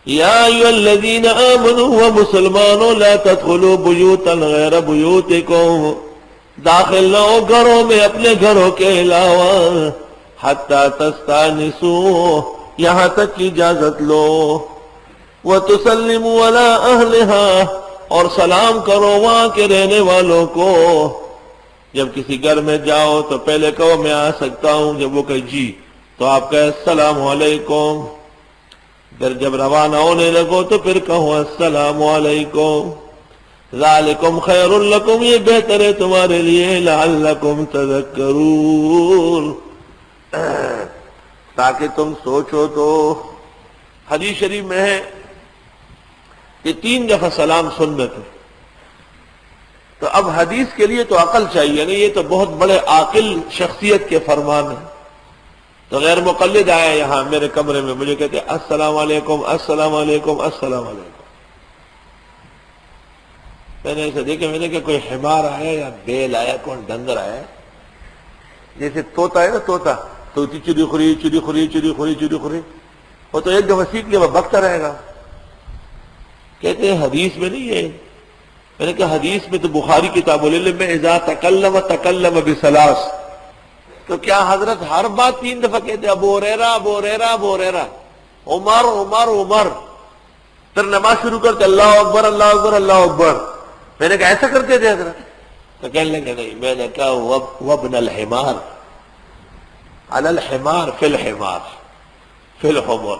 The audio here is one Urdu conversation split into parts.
یا ایھا الذین آمنوا و مسلمانوں لا تدخلوا بیوتا غیر بیوتکم، داخل نہ ہو گھروں میں اپنے گھروں کے علاوہ، حتی تستانسوا، یہاں تک کی اجازت لو، وتسلموا علی اہلہا، اور سلام کرو وہاں کے رہنے والوں کو۔ جب کسی گھر میں جاؤ تو پہلے کہو میں آ سکتا ہوں، جب وہ کہے جی تو آپ کہے السلام علیکم، پھر جب روانہ ہونے لگو تو پھر کہو السلام علیکم، ذالکم خیر لکم، یہ بہتر ہے تمہارے لیے، لعلکم تذکرون، تاکہ تم سوچو تو۔ حدیث شریف میں ہے کہ 3 دفعہ سلام سنت ہے، تو اب حدیث کے لیے تو عقل چاہیے نا، یہ تو بہت بڑے عاقل شخصیت کے فرمان ہیں۔ تو غیر مقلد آیا یہاں میرے کمرے میں، مجھے کہتے ہیں السلام علیکم السلام علیکم السلام علیکم۔ میں نے ایسے دیکھا، میں نے کہا کوئی حمار آیا یا بیل آیا، کون ڈنگر آیا، جیسے طوطا ہے نا، طوطا تو چڑی خوری چڑی خوری چڑی خوری چڑی خوری، وہ تو ایک دفعہ سیکھ لیا وہ بکتا رہے گا۔ کہتے ہیں حدیث میں نہیں ہے۔ میں نے کہا حدیث میں تو بخاری کتاب العلم میں اذا تکلم تکلم بثلاث، تو کیا حضرت ہر بات 3 دفعہ کہتے ہیں ابو ہریرہ ابو ہریرہ ابو ہریرہ، عمر عمر عمر، پھر نماز شروع کرتے اللہ اکبر اللہ اکبر اللہ اکبر؟ میں نے کہا ایسا کرتے تھے حضرت؟ تو کہنے لگے نہیں۔ میں نے کہا وابن الحمار علی الحمار فی الحمار فی الحمر،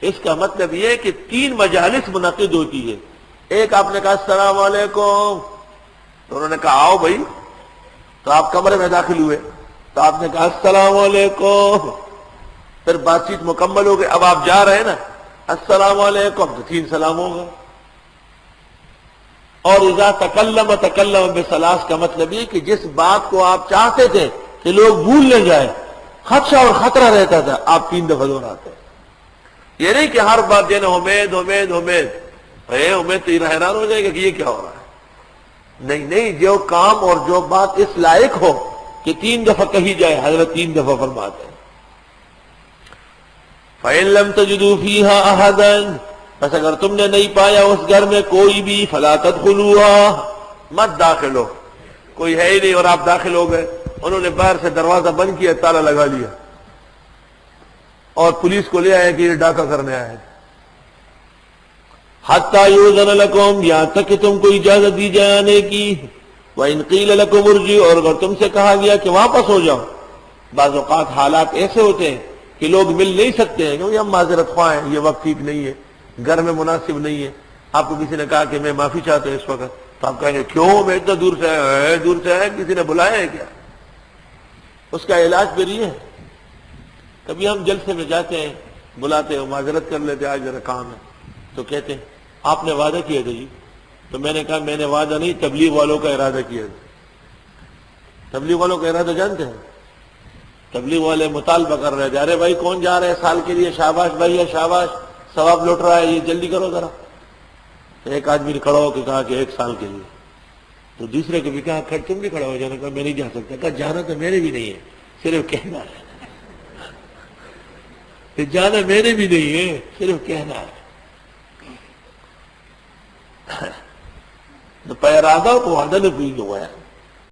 اس کا مطلب یہ ہے کہ 3 مجالس منعقد ہوتی ہے۔ ایک آپ نے کہا السلام علیکم، تو انہوں نے کہا آؤ بھائی، تو آپ کمرے میں داخل ہوئے تو آپ نے کہا السلام علیکم، پھر بات چیت مکمل ہو گئی، اب آپ جا رہے ہیں نا السلام علیکم، تو 3 سلام ہوگا۔ اور اذا تکلم تکلم بثلاث کا مطلب یہ کہ جس بات کو آپ چاہتے تھے کہ لوگ بھول نہ جائیں، خدشہ اور خطرہ رہتا تھا، آپ 3 دفعہ دہراتے ہیں۔ یہ نہیں کہ ہر بات دینا امید امید امید، امید تو یہ حیران ہو جائے گا کہ یہ کیا ہو رہا ہے۔ نہیں نہیں، جو کام اور جو بات اس لائق ہو کہ 3 دفعہ کہی جائے، حضرت 3 دفعہ فرماتے ہیں۔ فَإِن لَّمْ تَجِدُوا فِيهَا أَحَدًا، بس اگر تم نے نہیں پایا اس گھر میں کوئی بھی، فَلَا تَدْخُلُوهَا، مت داخل ہو۔ کوئی ہے ہی نہیں اور آپ داخل ہو گئے، انہوں نے باہر سے دروازہ بند کیا، تالا لگا لیا، اور پولیس کو لے آئے کہ یہ ڈاکہ کرنے آئے۔ حَتَّى يُؤْذَنَ لَكُمْ، یہاں تک کہ تم کو اجازت دی جائے آنے کی۔ وَإِنْ قِيلَ لَكُمُ ارْجِعُوا، اور اگر تم سے کہا گیا کہ واپس ہو جاؤ۔ بعض اوقات حالات ایسے ہوتے ہیں کہ لوگ مل نہیں سکتے ہیں، کیونکہ ہم معذرت خواہ ہیں، یہ وقت ٹھیک نہیں ہے، گھر میں مناسب نہیں ہے۔ آپ کو کسی نے کہا کہ میں معافی چاہتا ہوں اس وقت، تو آپ کہیں گے کیوں، میں اتنا دور سے آیا ہے، دور سے آیا، کسی نے بلایا ہے کیا؟ اس کا علاج پھر یہ ہے، کبھی ہم جلسے میں جاتے ہیں، بلاتے ہیں، معذرت کر لیتے آج ذرا کام ہے، تو کہتے ہیں آپ نے وعدہ کیا تھا جی، تو میں نے کہا میں نے وعدہ نہیں، تبلیغ والوں کا ارادہ کیا تھا۔ تبلیغ والوں کا ارادہ جانتے ہیں؟ تبلیغ والے مطالبہ کر رہے جا رہے بھائی کون جا رہے ہیں سال کے لیے، شاباش بھائی ہے شاباش، ثواب لوٹ رہا ہے، یہ جلدی کرو ذرا۔ تو ایک آدمی نے کھڑا ہو کے کہا کہ 1 سال کے لیے، تو دوسرے کو بھی کہا کھڑ تم بھی کھڑا ہو جانا، کہا میں نہیں جا سکتا، کہا جانا تو میرے بھی نہیں ہے، صرف کہنا ہے، کہ جانا میرے بھی نہیں ہے، صرف کہنا ہے۔ تو ارادہ کو وعدہ نہیں پوری ہوا ہے۔